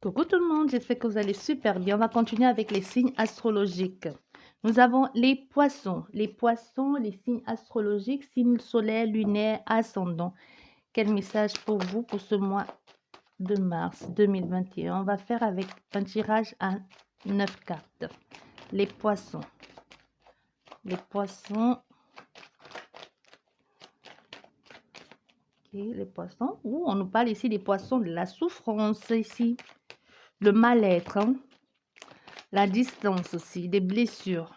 Coucou tout le monde, j'espère que vous allez super bien. On va continuer avec les signes astrologiques. Nous avons les poissons. Les poissons, les signes astrologiques, signes solaire, lunaire, ascendant. Quel message pour vous pour ce mois de mars 2021? On va faire avec un tirage à 9 cartes. Les poissons. Les poissons. Ok, les poissons. Ouh, on nous parle ici des poissons, de la souffrance ici. Le mal-être, hein. La distance aussi, des blessures.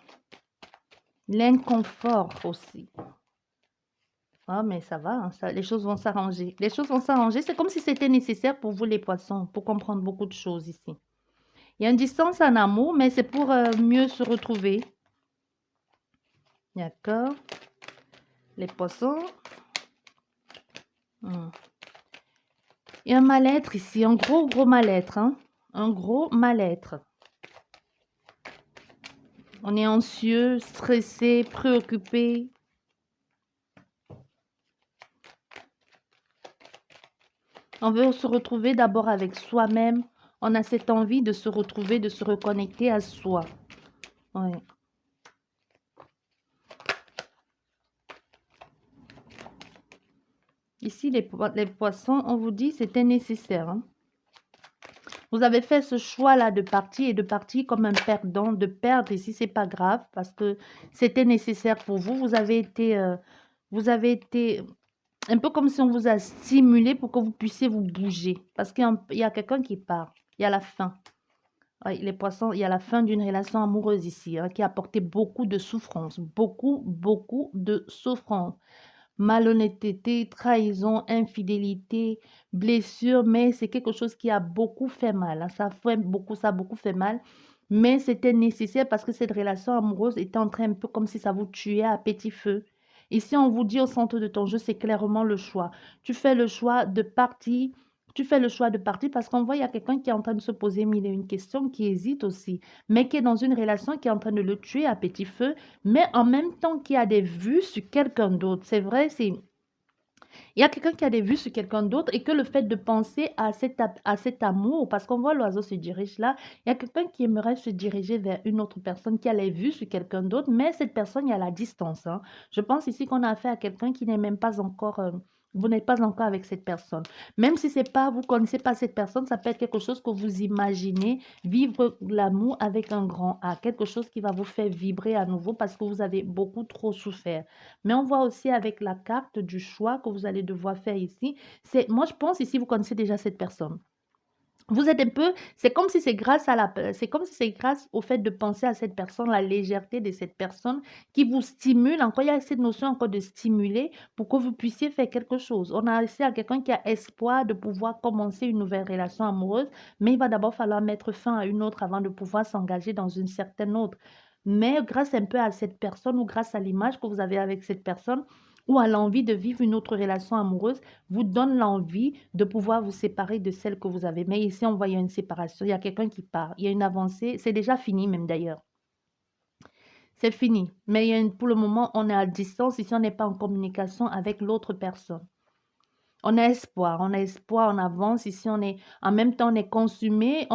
L'inconfort aussi. Ah, mais ça va, hein, les choses vont s'arranger. Les choses vont s'arranger. C'est comme si c'était nécessaire pour vous, les poissons, pour comprendre beaucoup de choses ici. Il y a une distance en amour, mais c'est pour mieux se retrouver. D'accord. Les poissons. Il y a un mal-être ici, un gros mal-être. Hein? Un gros mal-être. On est anxieux, stressé, préoccupé. On veut se retrouver d'abord avec soi-même. On a cette envie de se retrouver, de se reconnecter à soi. Ouais. Ici, les poissons, on vous dit c'était nécessaire. Hein. Vous avez fait ce choix-là de partir et de partir comme un perdant, de perdre ici, c'est pas grave parce que c'était nécessaire pour vous. Vous avez été un peu comme si on vous a stimulé pour que vous puissiez vous bouger. Parce qu'il y a quelqu'un qui part. Il y a la fin. Ouais, les poissons, il y a la fin d'une relation amoureuse ici, hein, qui a apporté beaucoup de souffrance. Beaucoup de souffrance. Malhonnêteté, trahison, infidélité, blessure, mais c'est quelque chose qui a beaucoup fait mal. Hein. Ça a beaucoup fait mal, mais c'était nécessaire parce que cette relation amoureuse était en train un peu comme si ça vous tuait à petit feu. Ici, on vous dit au centre de ton jeu, c'est clairement le choix. Tu fais le choix de partir. Tu fais le choix de partir parce qu'on voit, il y a quelqu'un qui est en train de se poser mille et une questions, qui hésite aussi, mais qui est dans une relation qui est en train de le tuer à petit feu, mais en même temps qui a des vues sur quelqu'un d'autre. C'est vrai, il y a quelqu'un qui a des vues sur quelqu'un d'autre et que le fait de penser à cet amour, parce qu'on voit l'oiseau se dirige là, il y a quelqu'un qui aimerait se diriger vers une autre personne qui a les vues sur quelqu'un d'autre, mais cette personne, il y a la distance. Hein. Je pense ici qu'on a affaire à quelqu'un qui n'est même pas encore... vous n'êtes pas encore avec cette personne. Même si c'est pas, vous ne connaissez pas cette personne, ça peut être quelque chose que vous imaginez, vivre l'amour avec un grand A, quelque chose qui va vous faire vibrer à nouveau parce que vous avez beaucoup trop souffert. Mais on voit aussi avec la carte du choix que vous allez devoir faire ici. Moi, je pense ici, vous connaissez déjà cette personne. Vous êtes un peu, c'est comme si c'est comme si c'est grâce au fait de penser à cette personne, la légèreté de cette personne qui vous stimule. Encore, il y a cette notion encore de stimuler pour que vous puissiez faire quelque chose. On a ici à quelqu'un qui a espoir de pouvoir commencer une nouvelle relation amoureuse, mais il va d'abord falloir mettre fin à une autre avant de pouvoir s'engager dans une certaine autre. Mais grâce un peu à cette personne ou grâce à l'image que vous avez avec cette personne ou à l'envie de vivre une autre relation amoureuse, vous donne l'envie de pouvoir vous séparer de celle que vous avez. Mais ici, on voit, il y a une séparation, il y a quelqu'un qui part, il y a une avancée, c'est déjà fini même d'ailleurs. C'est fini. Mais pour le moment, on est à distance, ici, on n'est pas en communication avec l'autre personne. On a espoir, on avance. Ici, en même temps, on est consumé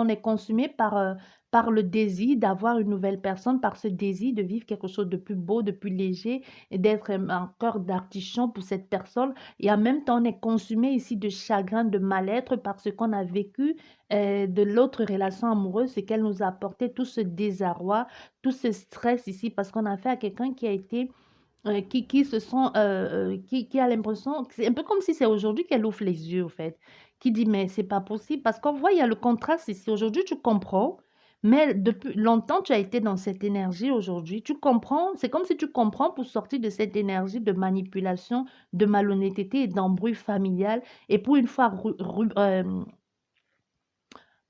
par le désir d'avoir une nouvelle personne, par ce désir de vivre quelque chose de plus beau, de plus léger et d'être un cœur d'artichaut pour cette personne. Et en même temps, on est consumé ici de chagrin, de mal-être parce qu'on a vécu de l'autre relation amoureuse, c'est qu'elle nous a apporté tout ce désarroi, tout ce stress ici parce qu'on a fait à quelqu'un qui a été qui se sont, qui a l'impression, c'est un peu comme si c'est aujourd'hui qu'elle ouvre les yeux, au fait, qui dit, mais c'est pas possible, parce qu'on voit, il y a le contraste ici. Aujourd'hui, tu comprends, mais depuis longtemps, tu as été dans cette énergie aujourd'hui. Tu comprends, c'est comme si tu comprends pour sortir de cette énergie de manipulation, de malhonnêteté et d'embrouille familial. Et pour une fois,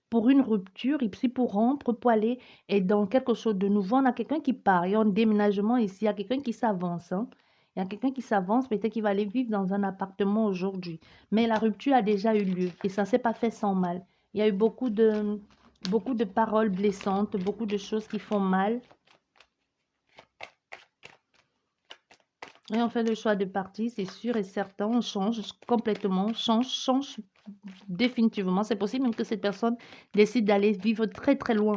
pour une rupture, ici pour rompre, pour aller et dans quelque chose de nouveau, on a quelqu'un qui part. Il y a un déménagement ici, il y a quelqu'un qui s'avance. Hein. Il y a quelqu'un qui s'avance, peut-être qu'il va aller vivre dans un appartement aujourd'hui. Mais la rupture a déjà eu lieu et ça ne s'est pas fait sans mal. Il y a eu beaucoup de paroles blessantes, beaucoup de choses qui font mal. Et on fait le choix de partir, c'est sûr et certain. On change complètement, change définitivement. C'est possible même que cette personne décide d'aller vivre très très loin,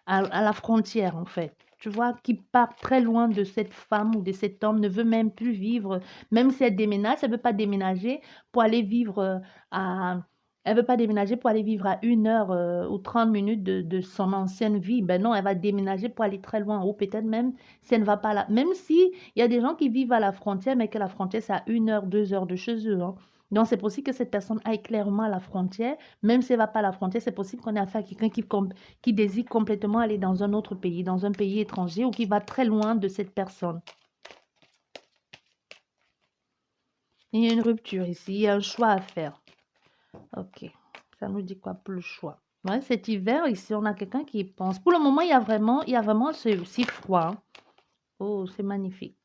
à la frontière en fait. Tu vois, qui part très loin de cette femme ou de cet homme, ne veut même plus vivre, même si elle déménage, elle ne veut pas déménager pour aller vivre à... Elle veut pas déménager pour aller vivre à 1 heure ou 30 minutes de son ancienne vie. Ben non, elle va déménager pour aller très loin. Ou peut-être même si elle ne va pas là. Même si il y a des gens qui vivent à la frontière, mais que la frontière, c'est à 1 heure, 2 heures de chez eux, hein. Donc, c'est possible que cette personne aille clairement à la frontière. Même si elle ne va pas à la frontière, c'est possible qu'on ait affaire à quelqu'un qui désire complètement aller dans un autre pays, dans un pays étranger ou qui va très loin de cette personne. Il y a une rupture ici, il y a un choix à faire. Ok, ça nous dit quoi pour le choix? Ouais, cet hiver, ici, on a quelqu'un qui y pense. Pour le moment, il y a vraiment ce froid, hein. Oh, c'est magnifique.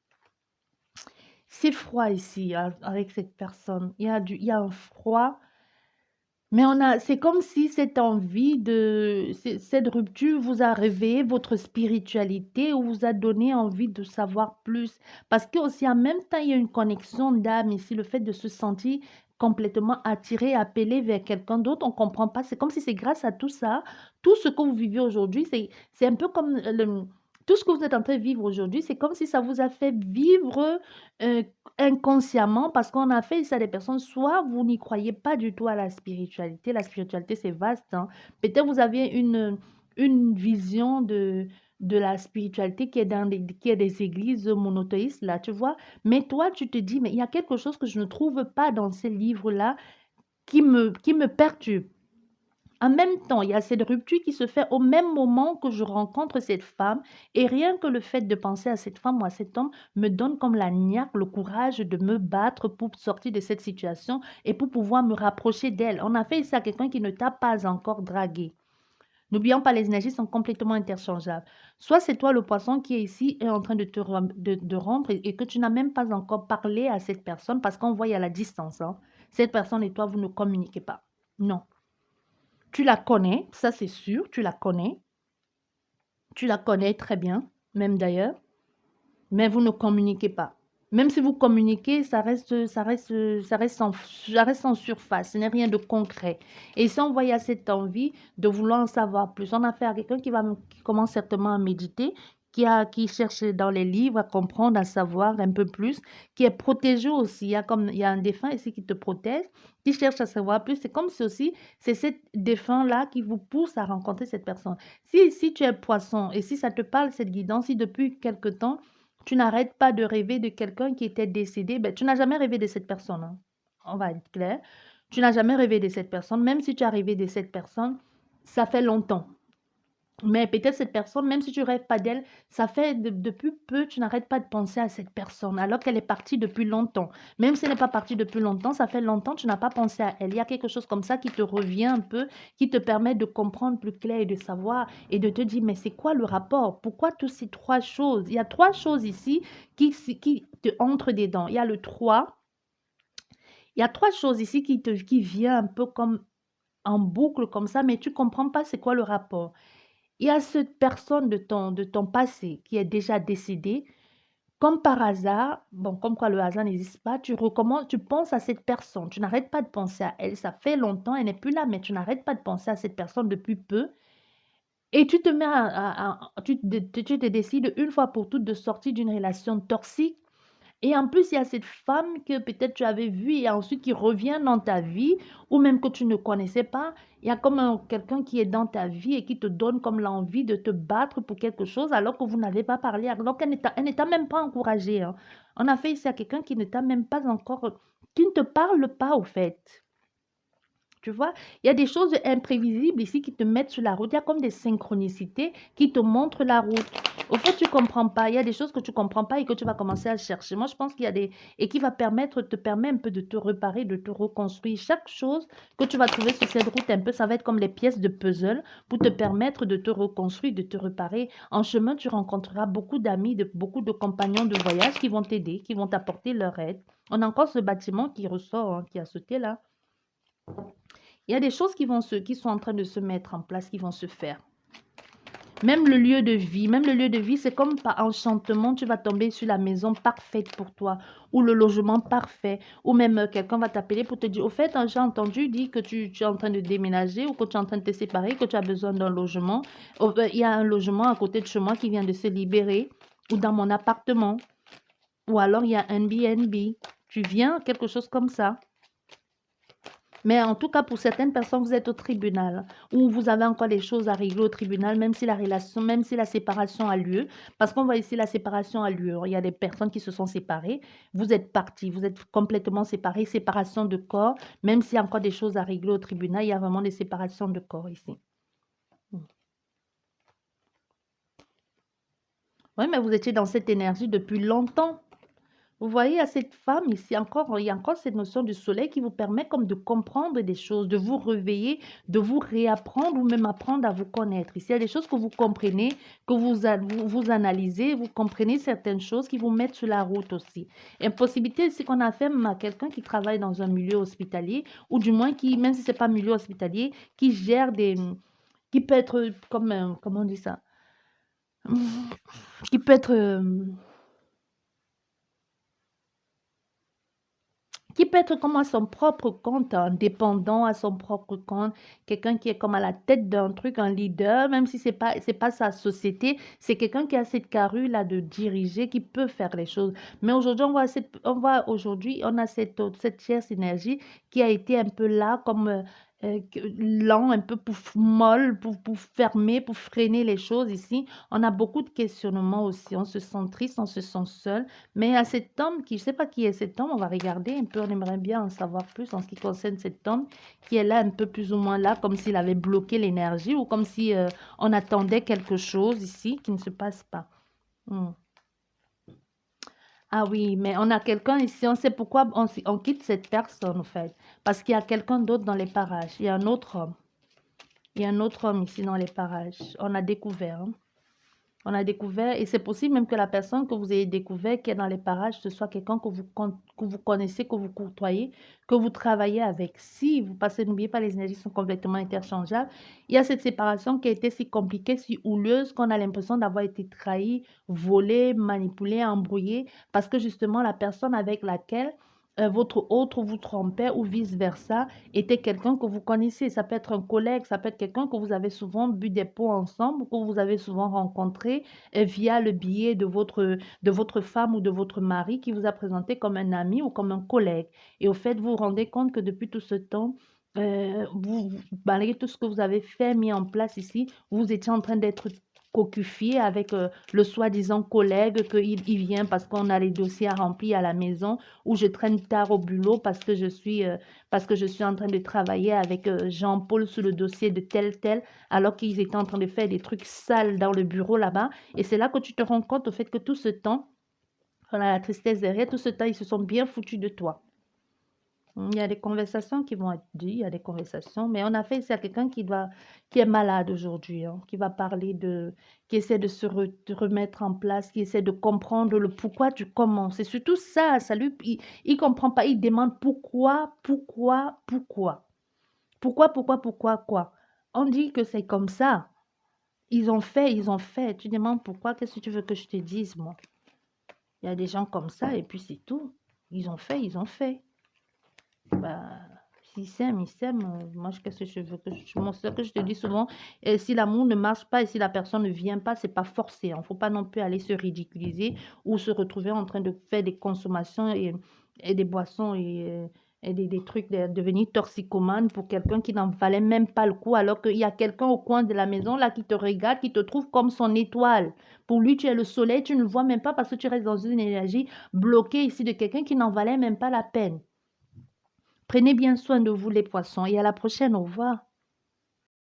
C'est froid ici avec cette personne. Il y a un froid. Mais c'est comme si cette envie cette rupture vous a réveillé votre spiritualité ou vous a donné envie de savoir plus. Parce que aussi en même temps, il y a une connexion d'âme ici, le fait de se sentir complètement attiré, appelé vers quelqu'un d'autre, on ne comprend pas. C'est comme si c'est grâce à tout ça, tout ce que vous vivez aujourd'hui, c'est un peu comme tout ce que vous êtes en train de vivre aujourd'hui, c'est comme si ça vous a fait vivre euh, inconsciemment, parce qu'on a fait ça des personnes, soit vous n'y croyez pas du tout à la spiritualité. La spiritualité, c'est vaste, hein. Peut-être vous avez une vision de la spiritualité qui est qui est des églises monothéistes, là, tu vois. Mais toi, tu te dis, mais il y a quelque chose que je ne trouve pas dans ces livres-là qui me perturbe. En même temps, il y a cette rupture qui se fait au même moment que je rencontre cette femme et rien que le fait de penser à cette femme ou à cet homme me donne comme la niaque, le courage de me battre pour sortir de cette situation et pour pouvoir me rapprocher d'elle. On a fait ça à quelqu'un qui ne t'a pas encore dragué. N'oublions pas, les énergies sont complètement interchangeables. Soit c'est toi le poisson qui est ici et en train de de rompre et que tu n'as même pas encore parlé à cette personne parce qu'on voit il y a la distance, hein. Cette personne et toi, vous ne communiquez pas. Non. Tu la connais, ça c'est sûr, tu la connais très bien, même d'ailleurs, mais vous ne communiquez pas. Même si vous communiquez, ça reste en surface, ce n'est rien de concret. Et si on voit il y a cette envie de vouloir en savoir plus, on a affaire à quelqu'un qui commence certainement à méditer, qui cherche dans les livres à comprendre, à savoir un peu plus, qui est protégé aussi. Il y a un défunt ici qui te protège, qui cherche à savoir plus. C'est comme si aussi, c'est cet défunt-là qui vous pousse à rencontrer cette personne. Si tu es poisson et si ça te parle, cette guidance, si depuis quelque temps, tu n'arrêtes pas de rêver de quelqu'un qui était décédé, ben, tu n'as jamais rêvé de cette personne, hein. On va être clair. Tu n'as jamais rêvé de cette personne. Même si tu as rêvé de cette personne, ça fait longtemps. Mais peut-être cette personne, même si tu rêves pas d'elle, ça fait depuis peu, tu n'arrêtes pas de penser à cette personne, alors qu'elle est partie depuis longtemps. Même si elle n'est pas partie depuis longtemps, ça fait longtemps que tu n'as pas pensé à elle. Il y a quelque chose comme ça qui te revient un peu, qui te permet de comprendre plus clair et de savoir et de te dire, mais c'est quoi le rapport? Pourquoi toutes ces trois choses? Il y a trois choses ici qui te entrent dedans. Il y a le 3. Il y a trois choses ici qui viennent un peu comme en boucle comme ça, mais tu comprends pas c'est quoi le rapport. Il y a cette personne de ton passé qui est déjà décédée, comme par hasard, bon, comme quoi le hasard n'existe pas, tu recommences, tu penses à cette personne, tu n'arrêtes pas de penser à elle, ça fait longtemps, elle n'est plus là, mais tu n'arrêtes pas de penser à cette personne depuis peu, et tu te mets tu te décides une fois pour toutes de sortir d'une relation toxique et en plus, il y a cette femme que peut-être tu avais vue et ensuite qui revient dans ta vie ou même que tu ne connaissais pas. Il y a comme quelqu'un qui est dans ta vie et qui te donne comme l'envie de te battre pour quelque chose alors que vous n'avez pas parlé, alors qu'elle elle ne t'a même pas encouragé, hein. On a fait ici à quelqu'un qui ne t'a même pas encore, qui ne te parle pas au fait. Tu vois, il y a des choses imprévisibles ici qui te mettent sur la route. Il y a comme des synchronicités qui te montrent la route. Au fait, tu ne comprends pas. Il y a des choses que tu ne comprends pas et que tu vas commencer à chercher. Moi, je pense qu'il y a des... Et qui va te permet un peu de te réparer, de te reconstruire. Chaque chose que tu vas trouver sur cette route, un peu, ça va être comme les pièces de puzzle pour te permettre de te reconstruire, de te réparer. En chemin, tu rencontreras beaucoup d'amis, beaucoup de compagnons de voyage qui vont t'aider, qui vont t'apporter leur aide. On a encore ce bâtiment qui ressort, hein, qui a sauté là. Il y a des choses qui sont en train de se mettre en place, qui vont se faire. Même le lieu de vie, même le lieu de vie, c'est comme par enchantement, tu vas tomber sur la maison parfaite pour toi, ou le logement parfait, ou même quelqu'un va t'appeler pour te dire, au fait, j'ai entendu dire que tu es en train de déménager ou que tu es en train de te séparer, que tu as besoin d'un logement. Il y a un logement à côté de chez moi qui vient de se libérer, ou dans mon appartement, ou alors il y a un Airbnb. Tu viens, quelque chose comme ça. Mais en tout cas, pour certaines personnes, vous êtes au tribunal ou vous avez encore des choses à régler au tribunal, même si la relation, même si la séparation a lieu. Parce qu'on voit ici la séparation a lieu. Il y a des personnes qui se sont séparées. Vous êtes partis, vous êtes complètement séparés. Séparation de corps, même s'il y a encore des choses à régler au tribunal, il y a vraiment des séparations de corps ici. Oui, mais vous étiez dans cette énergie depuis longtemps. Vous voyez, à cette femme ici, encore, il y a encore cette notion du soleil qui vous permet comme de comprendre des choses, de vous réveiller, de vous réapprendre ou même apprendre à vous connaître. Ici, il y a des choses que vous comprenez, que vous analysez, vous comprenez certaines choses qui vous mettent sur la route aussi. Impossibilité ici qu'on a fait même à quelqu'un qui travaille dans un milieu hospitalier ou du moins qui, même si ce n'est pas milieu hospitalier, qui gère des... qui peut être comme... comment on dit ça? Qui peut être... qui peut être comme à son propre compte, indépendant à son propre compte, quelqu'un qui est comme à la tête d'un truc, un leader, même si c'est pas sa société, c'est quelqu'un qui a cette carrure-là de diriger, qui peut faire les choses. Mais aujourd'hui, on a cette tierce énergie qui a été un peu là, comme lent, un peu molle, pour fermer, pour freiner les choses ici. On a beaucoup de questionnements aussi, on se sent triste, on se sent seul. Mais à cet homme qui, je ne sais pas qui est cet homme, on va regarder un peu, on aimerait bien en savoir plus en ce qui concerne cet homme qui est là un peu plus ou moins là, comme s'il avait bloqué l'énergie ou comme si on attendait quelque chose ici qui ne se passe pas. Hmm. Ah oui, mais on a quelqu'un ici, on sait pourquoi on quitte cette personne en fait, parce qu'il y a quelqu'un d'autre dans les parages, il y a un autre homme, il y a un autre homme ici dans les parages, on a découvert. Hein. On a découvert, et c'est possible même que la personne que vous ayez découvert, qui est dans les parages, ce soit quelqu'un que vous connaissez, que vous côtoyez, que vous travaillez avec. Si vous passez, n'oubliez pas, les énergies sont complètement interchangeables. Il y a cette séparation qui a été si compliquée, si houleuse, qu'on a l'impression d'avoir été trahi, volé, manipulé, embrouillé, parce que justement, la personne avec laquelle votre autre vous trompait ou vice-versa, était quelqu'un que vous connaissez. Ça peut être un collègue, ça peut être quelqu'un que vous avez souvent bu des pots ensemble, que vous avez souvent rencontré via le biais de votre femme ou de votre mari qui vous a présenté comme un ami ou comme un collègue. Et au fait, vous vous rendez compte que depuis tout ce temps, malgré tout ce que vous avez fait, mis en place ici, vous étiez en train d'être cocufié avec le soi-disant collègue qu'il vient parce qu'on a les dossiers à remplir à la maison ou je traîne tard au boulot parce que je suis en train de travailler avec Jean-Paul sur le dossier de tel, alors qu'ils étaient en train de faire des trucs sales dans le bureau là-bas. Et c'est là que tu te rends compte au fait que tout ce temps, on a la tristesse derrière, tout ce temps, ils se sont bien foutus de toi. Il y a des conversations qui vont être dites, il y a des conversations, mais on a fait ici à quelqu'un qui est malade aujourd'hui, hein, qui va parler qui essaie de de remettre en place, qui essaie de comprendre le pourquoi tu commences. C'est surtout ça, il comprend pas, il demande pourquoi, quoi. On dit que c'est comme ça. Ils ont fait. Tu demandes pourquoi, qu'est-ce que tu veux que je te dise, moi? Il y a des gens comme ça et puis c'est tout. Ils ont fait. Bah, s'ils s'aiment, ils s'aiment. Moi, qu'est-ce que je veux ce que je te dis souvent, et si l'amour ne marche pas et si la personne ne vient pas, c'est pas forcé. Il ne faut pas non plus aller se ridiculiser ou se retrouver en train de faire des consommations et des boissons et des trucs, de devenir toxicomane pour quelqu'un qui n'en valait même pas le coup, alors qu'il y a quelqu'un au coin de la maison là qui te regarde, qui te trouve comme son étoile. Pour lui, tu es le soleil, tu ne le vois même pas parce que tu restes dans une énergie bloquée ici de quelqu'un qui n'en valait même pas la peine. Prenez bien soin de vous les poissons et à la prochaine, au revoir.